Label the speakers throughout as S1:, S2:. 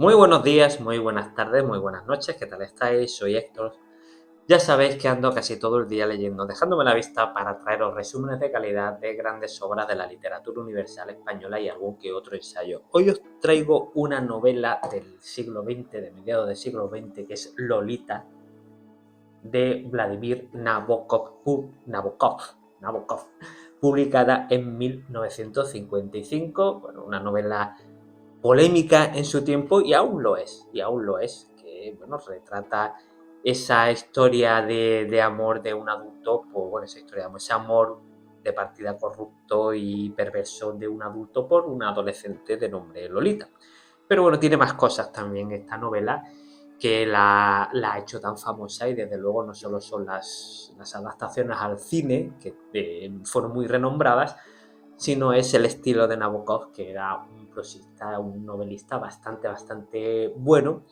S1: Muy buenos días, muy buenas tardes, muy buenas noches, ¿qué tal estáis? Soy Héctor. Ya sabéis que ando casi todo el día leyendo, dejándome la vista para traeros resúmenes de calidad de grandes obras de la literatura universal española y algún que otro ensayo. Hoy os traigo una novela del siglo XX, de mediados del siglo XX, que es Lolita, de Vladimir Nabokov, publicada en 1955. Bueno, una novela polémica en su tiempo y aún lo es, que bueno, retrata esa historia de amor de un adulto, pues bueno, esa historia de amor, ese amor de partida corrupto y perverso de un adulto por una adolescente de nombre Lolita. Pero bueno, tiene más cosas también esta novela que la ha hecho tan famosa, y desde luego no solo son las adaptaciones al cine, que fueron muy renombradas, sino es el estilo de Nabokov, que era un prosista, un novelista bastante bueno,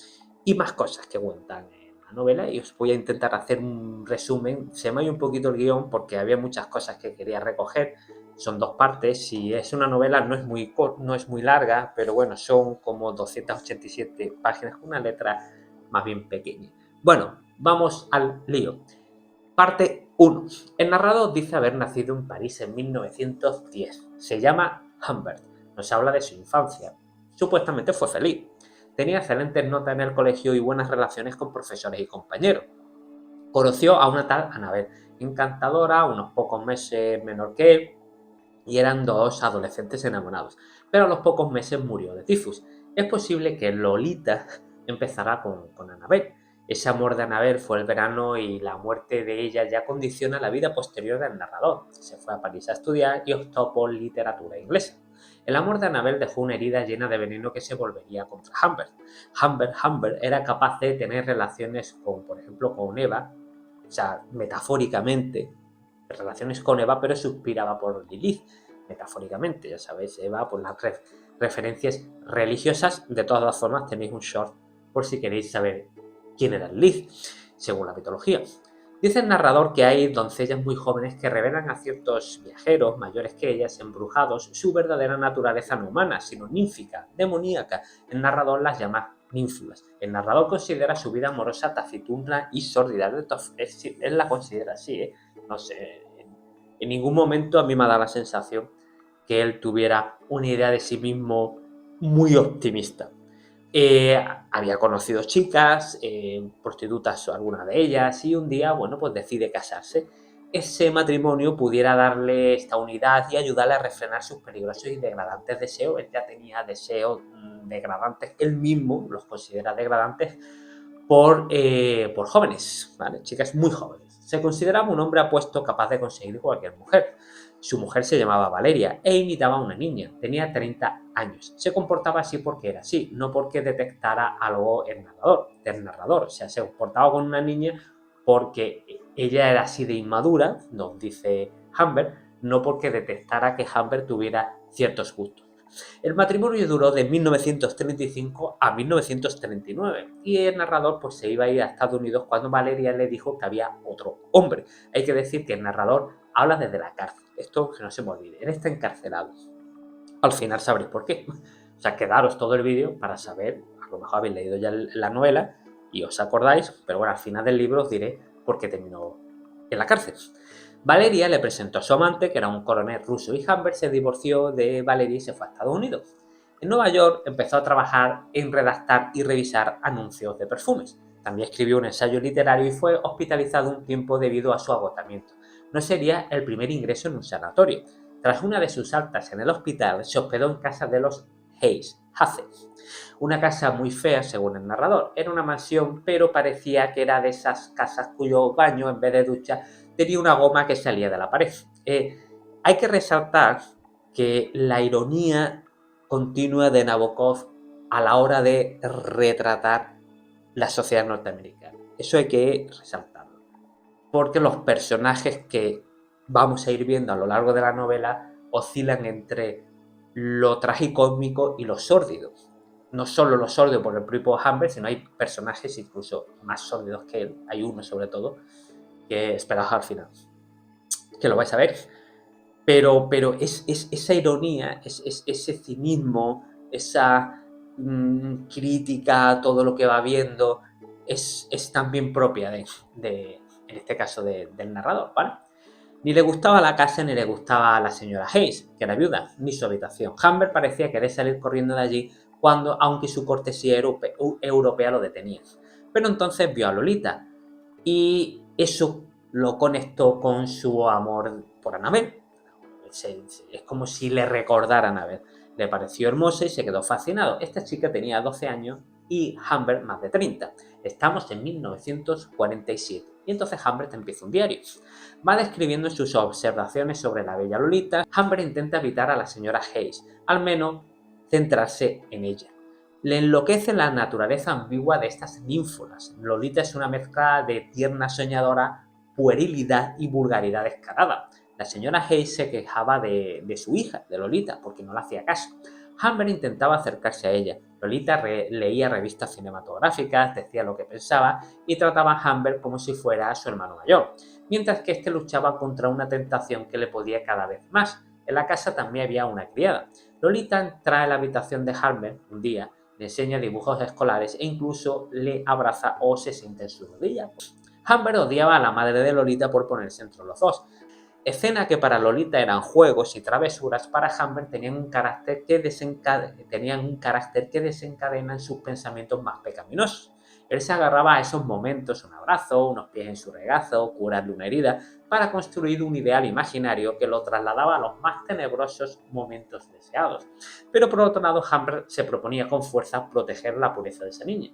S1: y más cosas que cuentan en la novela. Y os voy a intentar hacer un resumen. Se me ha ido un poquito el guión porque había muchas cosas que quería recoger. Son dos partes y es una novela, no es muy larga, pero bueno, son como 287 páginas con una letra más bien pequeña. Bueno, vamos al lío. Parte 1. El narrador dice haber nacido en París en 1910. Se llama Humbert. Nos habla de su infancia. Supuestamente fue feliz. Tenía excelentes notas en el colegio y buenas relaciones con profesores y compañeros. Conoció a una tal Annabel, encantadora, unos pocos meses menor que él, y eran dos adolescentes enamorados. Pero a los pocos meses murió de tifus. Es posible que Lolita empezara con Annabel. Ese amor de Annabel fue el verano, y la muerte de ella ya condiciona la vida posterior del narrador. Se fue a París a estudiar y optó por literatura inglesa. El amor de Annabel dejó una herida llena de veneno que se volvería contra Humbert. Humbert era capaz de tener relaciones con, por ejemplo, con Eva, o sea, metafóricamente, relaciones con Eva, pero suspiraba por Lilith, metafóricamente. Ya sabéis, Eva, por las referencias religiosas. De todas las formas, tenéis un short por si queréis saber quién era Lilith, según la mitología. Dice el narrador que hay doncellas muy jóvenes que revelan a ciertos viajeros mayores que ellas, embrujados, su verdadera naturaleza no humana, sino ninfica, demoníaca. El narrador las llama ninfulas. El narrador considera su vida amorosa taciturna y sórdida. Él la considera así, ¿eh? No sé, en ningún momento a mí me ha dado la sensación que él tuviera una idea de sí mismo muy optimista. Había conocido chicas, prostitutas, algunas de ellas, y un día, bueno, pues decide casarse. Ese matrimonio pudiera darle esta unidad y ayudarle a refrenar sus peligrosos y degradantes deseos. Él ya tenía deseos degradantes, él mismo los considera degradantes por jóvenes, ¿vale? Chicas muy jóvenes. Se consideraba un hombre apuesto, capaz de conseguir cualquier mujer. Su mujer se llamaba Valeria e imitaba a una niña. Tenía 30 años. Se comportaba así porque era así, no porque detectara algo del narrador. O sea, se comportaba con una niña porque ella era así de inmadura, nos dice Humbert, no porque detectara que Humbert tuviera ciertos gustos. El matrimonio duró de 1935 a 1939, y el narrador pues se iba a ir a Estados Unidos cuando Valeria le dijo que había otro hombre. Hay que decir que el narrador habla desde la cárcel. Esto que no se me olvide, él está encarcelado. Al final sabréis por qué. O sea, quedaros todo el vídeo para saber, a lo mejor habéis leído ya la novela y os acordáis, pero bueno, al final del libro os diré por qué terminó en la cárcel. Valeria le presentó a su amante, que era un coronel ruso, y Humbert se divorció de Valeria y se fue a Estados Unidos. En Nueva York empezó a trabajar en redactar y revisar anuncios de perfumes. También escribió un ensayo literario y fue hospitalizado un tiempo debido a su agotamiento. No sería el primer ingreso en un sanatorio. Tras una de sus altas en el hospital, se hospedó en casa de los Hace, una casa muy fea según el narrador. Era una mansión, pero parecía que era de esas casas cuyo baño, en vez de ducha, tenía una goma que salía de la pared. Hay que resaltar que la ironía continua de Nabokov a la hora de retratar la sociedad norteamericana. Eso hay que resaltarlo. Porque los personajes que vamos a ir viendo a lo largo de la novela oscilan entre lo tragicómico y lo sórdido. No solo lo sórdido por el propio Humbert, sino hay personajes incluso más sórdidos que él. Hay uno sobre todo que esperaos al final, que lo vais a ver. Pero es esa ironía, ese cinismo, esa crítica, todo lo que va viendo, es también propia en este caso, del narrador, ¿vale? Ni le gustaba la casa ni le gustaba a la señora Hayes, que era viuda, ni su habitación. Humbert parecía querer salir corriendo de allí aunque su cortesía europea lo detenía. Pero entonces vio a Lolita y eso lo conectó con su amor por Annabel. Es como si le recordara a Annabel. Le pareció hermosa y se quedó fascinado. Esta chica tenía 12 años y Humbert más de 30. Estamos en 1947 y entonces Humbert empieza un diario. Va describiendo sus observaciones sobre la bella Lolita. Humbert intenta evitar a la señora Hayes, al menos centrarse en ella. Le enloquece la naturaleza ambigua de estas ninfolas. Lolita es una mezcla de tierna soñadora, puerilidad y vulgaridad descarada. La señora Hayes se quejaba de su hija, de Lolita, porque no le hacía caso. Humbert intentaba acercarse a ella. Lolita leía revistas cinematográficas, decía lo que pensaba y trataba a Humbert como si fuera su hermano mayor, mientras que este luchaba contra una tentación que le podía cada vez más. En la casa también había una criada. Lolita entra en la habitación de Humbert un día, le enseña dibujos escolares e incluso le abraza o se sienta en su rodilla. Humbert odiaba a la madre de Lolita por ponerse entre los dos. Escenas que para Lolita eran juegos y travesuras, para Humbert tenían un carácter que desencadena en sus pensamientos más pecaminosos. Él se agarraba a esos momentos, un abrazo, unos pies en su regazo, curarle una herida, para construir un ideal imaginario que lo trasladaba a los más tenebrosos momentos deseados. Pero por otro lado, Humbert se proponía con fuerza proteger la pureza de esa niña.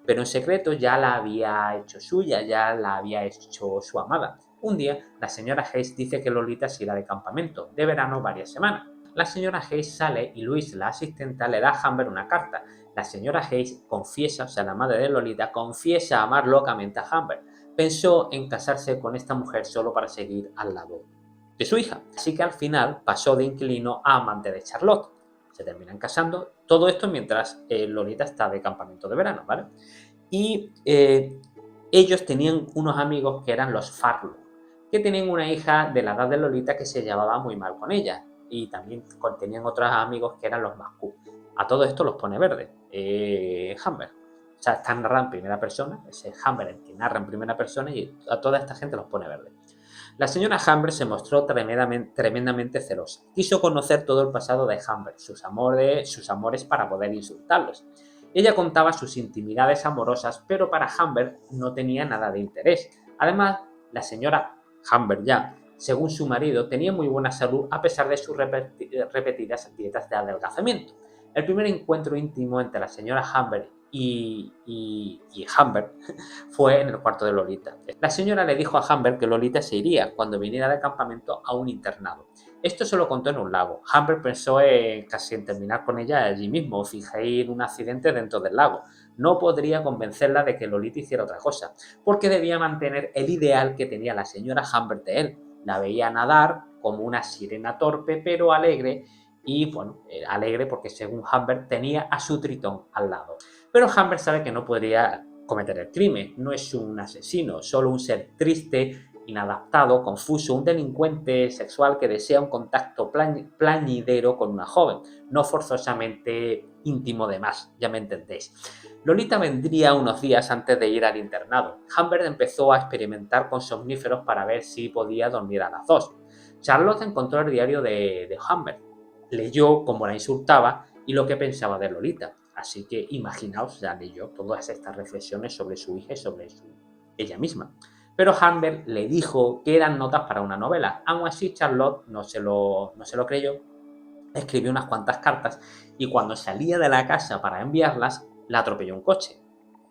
S1: Pero en secreto ya la había hecho suya, ya la había hecho su amada. Un día, la señora Hayes dice que Lolita se irá de campamento, de verano varias semanas. La señora Hayes sale y Louise, la asistenta, le da a Humbert una carta. La señora Hayes confiesa, o sea, la madre de Lolita, confiesa amar locamente a Humbert. Pensó en casarse con esta mujer solo para seguir al lado de su hija. Así que al final pasó de inquilino a amante de Charlotte. Se terminan casando. Todo esto mientras Lolita está de campamento de verano, ¿vale? Y ellos tenían unos amigos que eran los Farlow, que tenían una hija de la edad de Lolita que se llevaba muy mal con ella. Y también tenían otros amigos que eran los Mascu. A todo esto los pone verde Humbert. O sea, están narrando en primera persona, ese Humbert el que narra en primera persona y a toda esta gente los pone verde. La señora Humbert se mostró tremendamente celosa. Quiso conocer todo el pasado de Humbert, sus amores para poder insultarlos. Ella contaba sus intimidades amorosas, pero para Humbert no tenía nada de interés. Además, la señora Humbert ya, según su marido, tenía muy buena salud a pesar de sus repetidas dietas de adelgazamiento. El primer encuentro íntimo entre la señora Humbert y Humbert fue en el cuarto de Lolita. La señora le dijo a Humbert que Lolita se iría cuando viniera del campamento a un internado. Esto se lo contó en un lago. Humbert pensó casi en terminar con ella allí mismo o fingir un accidente dentro del lago. No podría convencerla de que Lolita hiciera otra cosa, porque debía mantener el ideal que tenía la señora Humbert de él. La veía nadar como una sirena torpe pero alegre y, bueno, alegre porque según Humbert tenía a su tritón al lado. Pero Humbert sabe que no podría cometer el crimen, no es un asesino, solo un ser triste, inadaptado, confuso, un delincuente sexual que desea un contacto plañidero con una joven, no forzosamente íntimo de más, ya me entendéis. Lolita vendría unos días antes de ir al internado. Humbert empezó a experimentar con somníferos para ver si podía dormir a las 2. Charlotte encontró el diario de Humbert, leyó cómo la insultaba y lo que pensaba de Lolita. Así que imaginaos, ya leyó todas estas reflexiones sobre su hija y sobre ella misma. Pero Humbert le dijo que eran notas para una novela. Aún así, Charlotte no se lo creyó, escribió unas cuantas cartas y cuando salía de la casa para enviarlas, la atropelló un coche.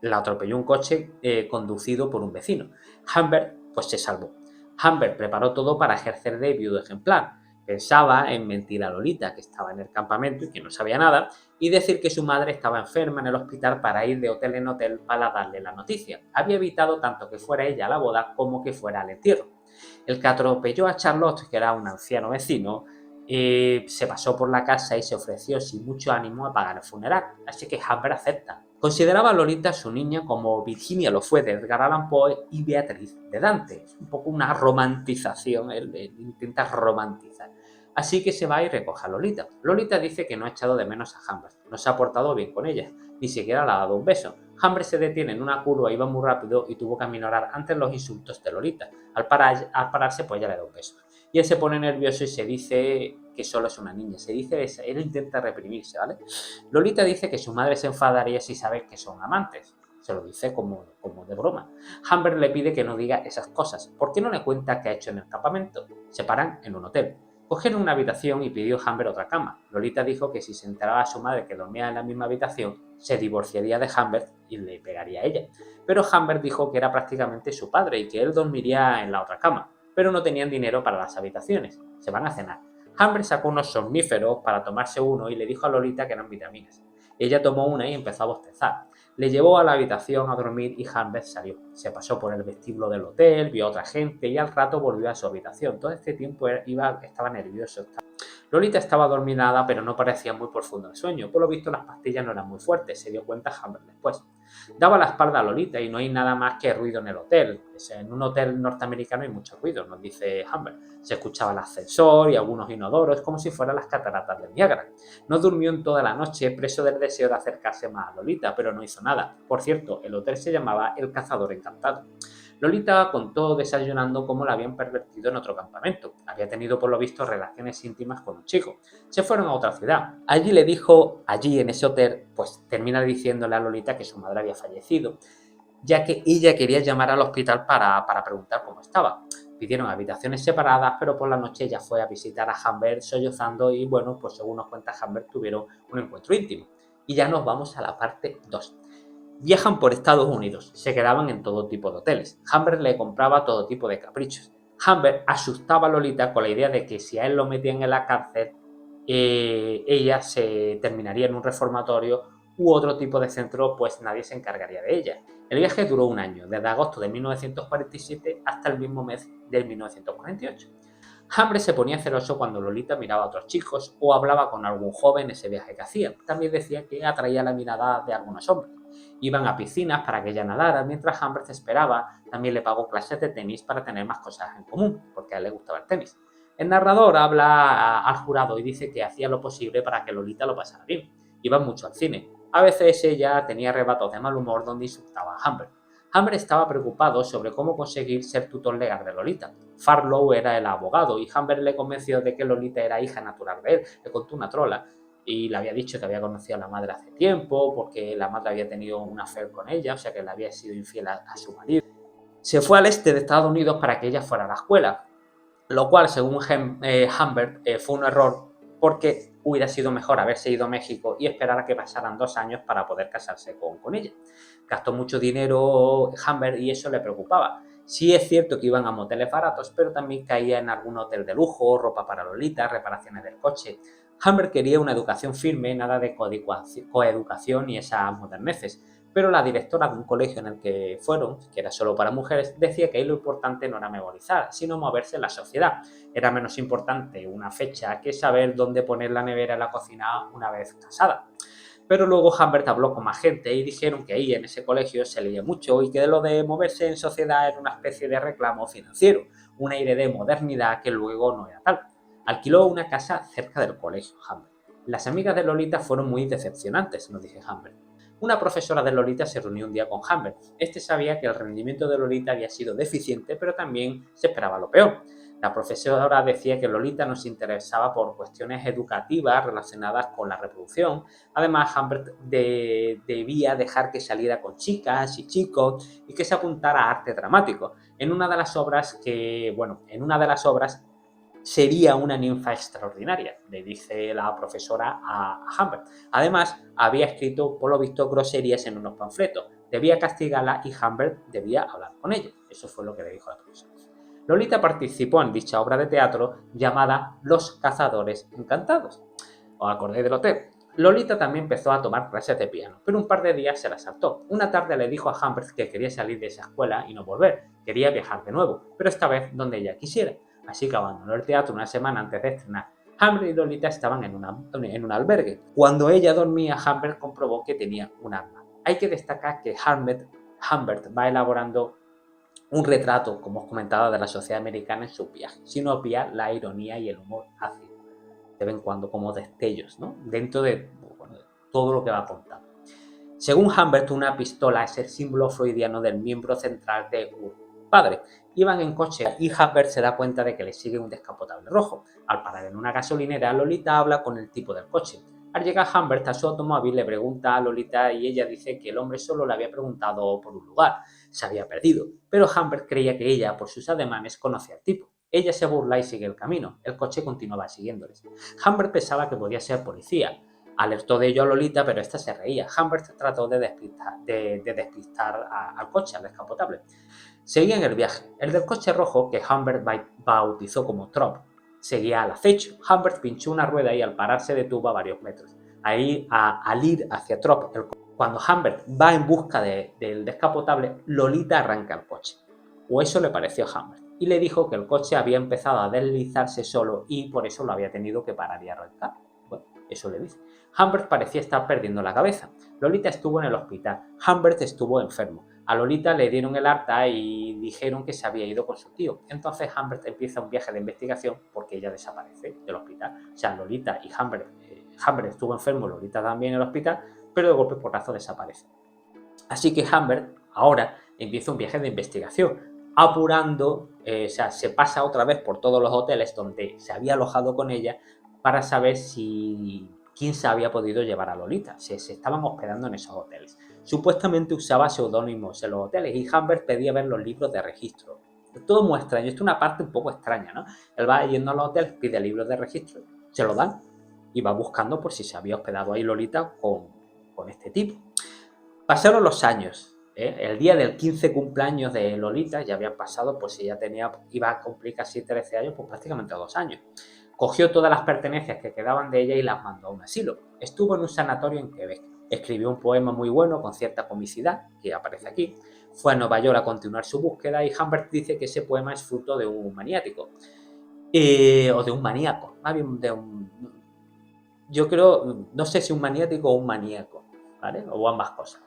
S1: La atropelló un coche conducido por un vecino. Humbert, pues se salvó. Humbert preparó todo para ejercer de viudo ejemplar. Pensaba en mentir a Lolita, que estaba en el campamento y que no sabía nada, y decir que su madre estaba enferma en el hospital para ir de hotel en hotel para darle la noticia. Había evitado tanto que fuera ella a la boda como que fuera al entierro. El que atropelló a Charlotte, que era un anciano vecino, se pasó por la casa y se ofreció sin mucho ánimo a pagar el funeral, así que Humbert acepta. Consideraba a Lolita su niña como Virginia lo fue de Edgar Allan Poe y Beatriz de Dante. Es un poco una romantización, él intenta romantizar. Así que se va y recoge a Lolita. Lolita dice que no ha echado de menos a Humbert, no se ha portado bien con ella, ni siquiera le ha dado un beso. Humbert se detiene en una curva, iba muy rápido y tuvo que aminorar antes los insultos de Lolita. Al pararse, pues ya le da un beso. Y él se pone nervioso y se dice que solo es una niña. Él intenta reprimirse, ¿vale? Lolita dice que su madre se enfadaría si sabe que son amantes. Se lo dice como de broma. Humbert le pide que no diga esas cosas. ¿Por qué no le cuenta qué ha hecho en el campamento? Se paran en un hotel. Cogieron una habitación y pidió Humbert otra cama. Lolita dijo que si se enteraba a su madre que dormía en la misma habitación, se divorciaría de Humbert y le pegaría a ella. Pero Humbert dijo que era prácticamente su padre y que él dormiría en la otra cama, pero no tenían dinero para las habitaciones. Se van a cenar. Humbert sacó unos somníferos para tomarse uno y le dijo a Lolita que eran vitaminas. Ella tomó una y empezó a bostezar. Le llevó a la habitación a dormir y Humbert salió. Se pasó por el vestíbulo del hotel, vio a otra gente y al rato volvió a su habitación. Todo este tiempo estaba nervioso. Lolita estaba dormida, pero no parecía muy profundo el sueño. Por lo visto, las pastillas no eran muy fuertes, se dio cuenta Humbert después. Daba la espalda a Lolita y no hay nada más que ruido en el hotel. En un hotel norteamericano hay mucho ruido, nos dice Humbert. Se escuchaba el ascensor y algunos inodoros, como si fueran las cataratas del Niágara. No durmió en toda la noche, preso del deseo de acercarse más a Lolita, pero no hizo nada. Por cierto, el hotel se llamaba El Cazador Encantado. Lolita contó desayunando cómo la habían pervertido en otro campamento. Había tenido por lo visto relaciones íntimas con un chico. Se fueron a otra ciudad. Allí en ese hotel, pues termina diciéndole a Lolita que su madre había fallecido, ya que ella quería llamar al hospital para preguntar cómo estaba. Pidieron habitaciones separadas, pero por la noche ella fue a visitar a Humbert sollozando y bueno, pues según nos cuenta Humbert tuvieron un encuentro íntimo. Y ya nos vamos a la parte 2. Viajan por Estados Unidos, se quedaban en todo tipo de hoteles. Humbert le compraba todo tipo de caprichos. Humbert asustaba a Lolita con la idea de que si a él lo metían en la cárcel, ella se terminaría en un reformatorio u otro tipo de centro, pues nadie se encargaría de ella. El viaje duró un año, desde agosto de 1947 hasta el mismo mes de 1948. Humbert se ponía celoso cuando Lolita miraba a otros chicos o hablaba con algún joven en ese viaje que hacían. También decía que atraía la mirada de algunos hombres. Iban a piscinas para que ella nadara, mientras Humbert esperaba. También le pagó clases de tenis para tener más cosas en común, porque a él le gustaba el tenis. El narrador habla al jurado y dice que hacía lo posible para que Lolita lo pasara bien. Iban mucho al cine. A veces ella tenía arrebatos de mal humor donde insultaba a Humbert. Humbert estaba preocupado sobre cómo conseguir ser tutor legal de Lolita. Farlow era el abogado y Humbert le convenció de que Lolita era hija natural de él. Le contó una trola y le había dicho que había conocido a la madre hace tiempo porque la madre había tenido un affair con ella, o sea que le había sido infiel a su marido. Se fue al este de Estados Unidos para que ella fuera a la escuela, lo cual, según Humbert, fue un error porque hubiera sido mejor haberse ido a México y esperar a que pasaran 2 años para poder casarse con ella. Gastó mucho dinero Humbert y eso le preocupaba. Sí es cierto que iban a moteles baratos, pero también caía en algún hotel de lujo, ropa para Lolita, reparaciones del coche. Humbert quería una educación firme, nada de coeducación y esas moderneces, pero la directora de un colegio en el que fueron, que era solo para mujeres, decía que ahí lo importante no era memorizar, sino moverse en la sociedad. Era menos importante una fecha que saber dónde poner la nevera en la cocina una vez casada. Pero luego Humbert habló con más gente y dijeron que ahí en ese colegio se leía mucho y que lo de moverse en sociedad era una especie de reclamo financiero, un aire de modernidad que luego no era tal. Alquiló una casa cerca del colegio Humbert. Las amigas de Lolita fueron muy decepcionantes, nos dice Humbert. Una profesora de Lolita se reunió un día con Humbert. Este sabía que el rendimiento de Lolita había sido deficiente, pero también se esperaba lo peor. La profesora decía que Lolita no se interesaba por cuestiones educativas relacionadas con la reproducción. Además, Humbert debía dejar que saliera con chicas y chicos y que se apuntara a arte dramático. En una de las obras sería una ninfa extraordinaria, le dice la profesora a Humbert. Además, había escrito, por lo visto, groserías en unos panfletos. Debía castigarla y Humbert debía hablar con ella. Eso fue lo que le dijo la profesora. Lolita participó en dicha obra de teatro llamada Los Cazadores Encantados. ¿Os acordáis del hotel? Lolita también empezó a tomar clases de piano, pero un par de días se la saltó. Una tarde le dijo a Humbert que quería salir de esa escuela y no volver. Quería viajar de nuevo, pero esta vez donde ella quisiera. Así que abandonó el teatro una semana antes de estrenar. Humbert y Lolita estaban en un albergue. Cuando ella dormía, Humbert comprobó que tenía un arma. Hay que destacar que Humbert va elaborando un retrato, como os comentaba, de la sociedad americana en su viaje, sin obviar la ironía y el humor ácido. de vez en cuando como destellos, ¿no? Dentro de, bueno, de todo lo que va contando. Según Humbert, una pistola es el símbolo freudiano del miembro central de un padre. Iban en coche y Humbert se da cuenta de que le sigue un descapotable rojo. Al parar en una gasolinera, Lolita habla con el tipo del coche. Al llegar Humbert a su automóvil, le pregunta a Lolita y ella dice que el hombre solo le había preguntado por un lugar. Se había perdido. Pero Humbert creía que ella, por sus ademanes, conocía al tipo. Ella se burla y sigue el camino. El coche continuaba siguiéndoles. Humbert pensaba que podía ser policía. Alertó de ello a Lolita, pero esta se reía. Humbert trató de despistar al coche, al descapotable. Seguían el viaje. El del coche rojo, que Humbert bautizó como Trop, seguía al acecho. Humbert pinchó una rueda y al parar se detuvo a varios metros. Ahí, al ir hacia Trop, cuando Humbert va en busca del descapotable, Lolita arranca el coche. O eso le pareció a Humbert. Y le dijo que el coche había empezado a deslizarse solo y por eso lo había tenido que parar y arrancar. Bueno, eso le dice. Humbert parecía estar perdiendo la cabeza. Lolita estuvo en el hospital. Humbert estuvo enfermo. A Lolita le dieron el alta y dijeron que se había ido con su tío. Entonces Humbert empieza un viaje de investigación porque ella desaparece del hospital. O sea, Lolita y Humbert, Humbert estuvo enfermo, Lolita también en el hospital, pero de golpe porrazo desaparece. Así que Humbert ahora empieza un viaje de investigación, apurando, o sea, se pasa otra vez por todos los hoteles donde se había alojado con ella para saber quién se había podido llevar a Lolita, si se estaban hospedando en esos hoteles. Supuestamente usaba seudónimos en los hoteles y Humbert pedía ver los libros de registro. Todo muy extraño, esto es una parte un poco extraña, ¿no? Él va yendo a los hoteles, pide libros de registro, se lo dan y va buscando por si se había hospedado ahí Lolita con este tipo. Pasaron los años. El día del 15 cumpleaños de Lolita ya habían pasado, pues ella iba a cumplir casi 13 años, pues prácticamente 2 años. Cogió todas las pertenencias que quedaban de ella y las mandó a un asilo. Estuvo en un sanatorio en Quebec. Escribió un poema muy bueno con cierta comicidad, que aparece aquí. Fue a Nueva York a continuar su búsqueda y Humbert dice que ese poema es fruto de un maniático. O de un maníaco, más bien de un... Yo creo, no sé si un maniático o un maníaco, ¿vale? O ambas cosas.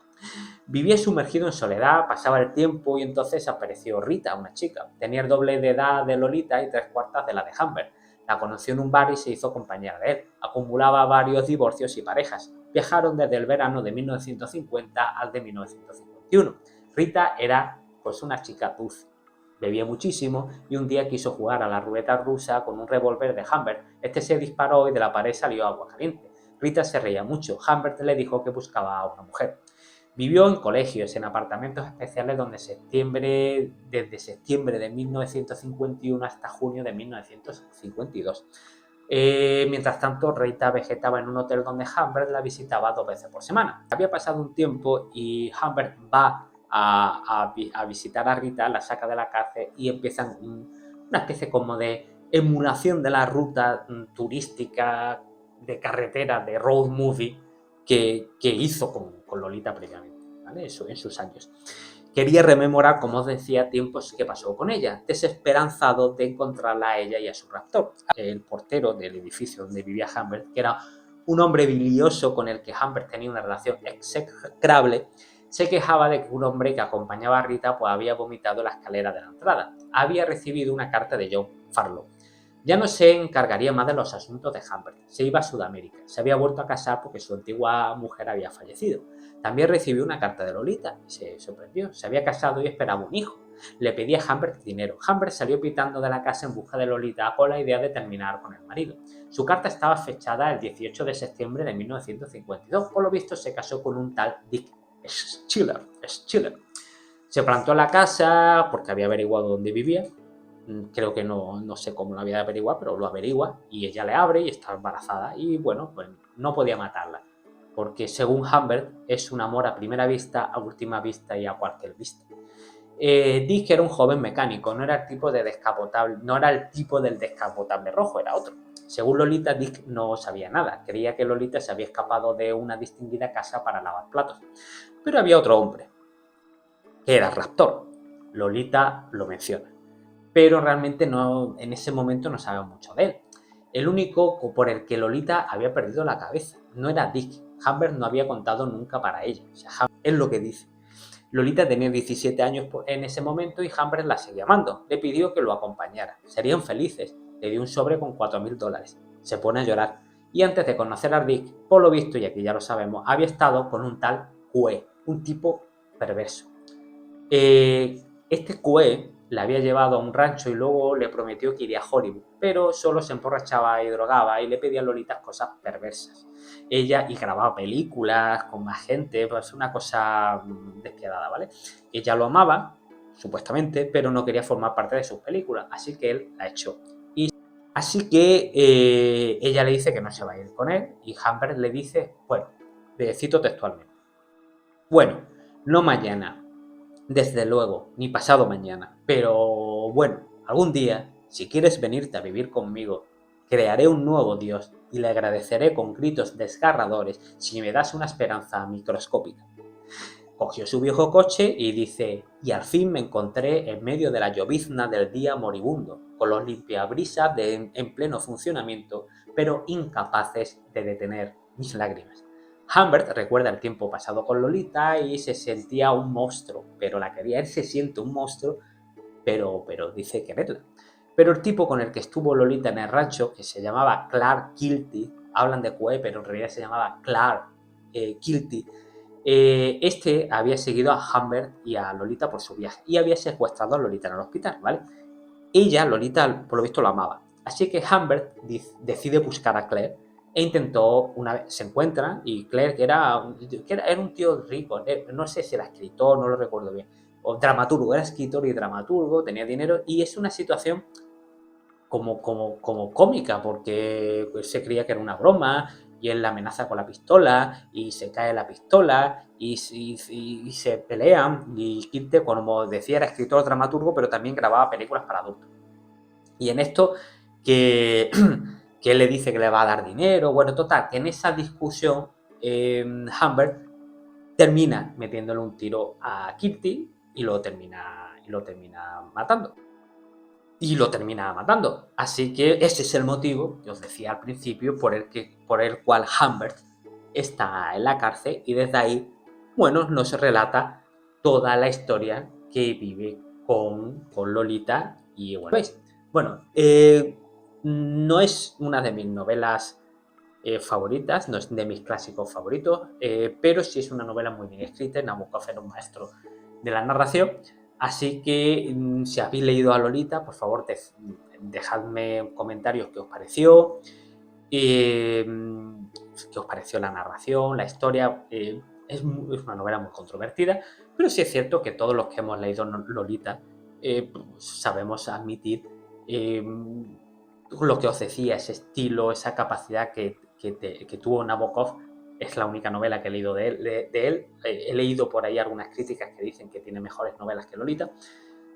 S1: Vivía sumergido en soledad, pasaba el tiempo y entonces apareció Rita, una chica. Tenía el doble de edad de Lolita y 3/4 de la de Humbert. La conoció en un bar y se hizo compañera de él. Acumulaba varios divorcios y parejas. Viajaron desde el verano de 1950 al de 1951. Rita era pues una chica dulce. Bebía muchísimo y un día quiso jugar a la ruleta rusa con un revólver de Humbert. Este se disparó y de la pared salió agua caliente. Rita se reía mucho. Humbert le dijo que buscaba a una mujer. Vivió en colegios, en apartamentos especiales desde septiembre de 1951 hasta junio de 1952. Mientras tanto, Rita vegetaba en un hotel donde Humbert la visitaba 2 veces por semana. Había pasado un tiempo y Humbert va a visitar a Rita, la saca de la cárcel y empiezan una especie como de emulación de la ruta turística de carretera, de road movie, que hizo con Lolita previamente, ¿vale? Eso en sus años. Quería rememorar, como os decía, tiempos que pasó con ella, desesperanzado de encontrarla a ella y a su raptor. El portero del edificio donde vivía Humbert, que era un hombre bilioso con el que Humbert tenía una relación execrable, se quejaba de que un hombre que acompañaba a Rita pues, había vomitado en la escalera de la entrada. Había recibido una carta de John Farlow. Ya no se encargaría más de los asuntos de Humbert. Se iba a Sudamérica. Se había vuelto a casar porque su antigua mujer había fallecido. También recibió una carta de Lolita y se sorprendió. Se había casado y esperaba un hijo. Le pedía a Humbert dinero. Humbert salió pitando de la casa en busca de Lolita con la idea de terminar con el marido. Su carta estaba fechada el 18 de septiembre de 1952. Por lo visto se casó con un tal Dick Schiller. Se plantó en la casa porque había averiguado dónde vivía. Creo que no sé cómo lo había averiguado, pero lo averigua y ella le abre y está embarazada y bueno, pues no podía matarla porque según Humbert es un amor a primera vista, a última vista y a cualquier vista. Dick era un joven mecánico, no era el tipo del descapotable rojo, era otro. Según Lolita, Dick no sabía nada, creía que Lolita se había escapado de una distinguida casa para lavar platos. Pero había otro hombre, que era Raptor. Lolita lo menciona. Pero realmente no, en ese momento no sabemos mucho de él. El único por el que Lolita había perdido la cabeza no era Dick. Humbert no había contado nunca para ella. O sea, es lo que dice. Lolita tenía 17 años en ese momento y Humbert la seguía amando. Le pidió que lo acompañara. Serían felices. Le dio un sobre con $4,000. se pone a llorar. Y antes de conocer a Rick, por lo visto, y aquí ya lo sabemos, había estado con un tal Cue, un tipo perverso. Este Cue la había llevado a un rancho y luego le prometió que iría a Hollywood, pero solo se emborrachaba y drogaba y le pedía a Lolita cosas perversas. Ella y grababa películas con más gente, pues una cosa despiadada, ¿vale? Ella lo amaba, supuestamente, pero no quería formar parte de sus películas, así que él la echó. Así que ella le dice que no se va a ir con él y Humbert le dice, bueno, le cito textualmente, bueno, no mañana, desde luego, ni pasado mañana, pero bueno, algún día, si quieres venirte a vivir conmigo, crearé un nuevo Dios y le agradeceré con gritos desgarradores si me das una esperanza microscópica. Cogió su viejo coche y dice, y al fin me encontré en medio de la llovizna del día moribundo, con los limpiabrisas en pleno funcionamiento, pero incapaces de detener mis lágrimas. Humbert recuerda el tiempo pasado con Lolita y se sentía un monstruo, pero la quería. Él se siente un monstruo, pero dice quererla. Pero el tipo con el que estuvo Lolita en el rancho, que se llamaba Clark Kilty, hablan de Cue, pero en realidad se llamaba Clark Kilty, este había seguido a Humbert y a Lolita por su viaje y había secuestrado a Lolita en el hospital, ¿vale? Ella, Lolita, por lo visto lo amaba. Así que Humbert decide buscar a Claire e intentó, una vez se encuentra, y Claire, era un tío rico, no sé si era escritor, no lo recuerdo bien, o dramaturgo, era escritor y dramaturgo, tenía dinero, y es una situación como cómica, porque pues, se creía que era una broma, y él la amenaza con la pistola, y se cae la pistola, y se pelean, y Quinte, como decía, era escritor dramaturgo, pero también grababa películas para adultos. Y en esto que, que él le dice que le va a dar dinero, bueno, total, que en esa discusión Humbert termina metiéndole un tiro a Kitty y lo termina matando. Y lo termina matando. Así que ese es el motivo que os decía al principio por el cual Humbert está en la cárcel y desde ahí, bueno, nos relata toda la historia que vive con Lolita y bueno, ¿veis? Bueno, no es una de mis novelas favoritas, no es de mis clásicos favoritos, pero sí es una novela muy bien escrita. Nabokov era un maestro de la narración, así que si habéis leído a Lolita, por favor dejadme en comentarios qué os pareció, qué os pareció la narración, la historia. Es una novela muy controvertida, pero sí es cierto que todos los que hemos leído Lolita sabemos admitir lo que os decía, ese estilo, esa capacidad que tuvo Nabokov. Es la única novela que he leído de él. He leído por ahí algunas críticas que dicen que tiene mejores novelas que Lolita.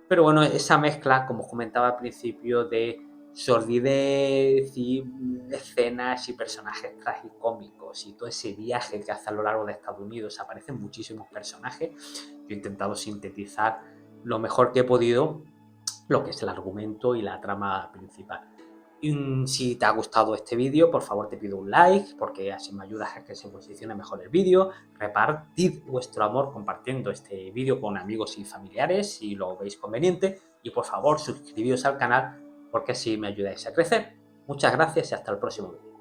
S1: Pero bueno, esa mezcla, como os comentaba al principio, de sordidez y escenas y personajes tragicómicos y todo ese viaje que hace a lo largo de Estados Unidos, aparecen muchísimos personajes. Yo he intentado sintetizar lo mejor que he podido lo que es el argumento y la trama principal. Si te ha gustado este vídeo, por favor te pido un like, porque así me ayudas a que se posicione mejor el vídeo. Repartid vuestro amor compartiendo este vídeo con amigos y familiares si lo veis conveniente. Y por favor suscribíos al canal porque así me ayudáis a crecer. Muchas gracias y hasta el próximo vídeo.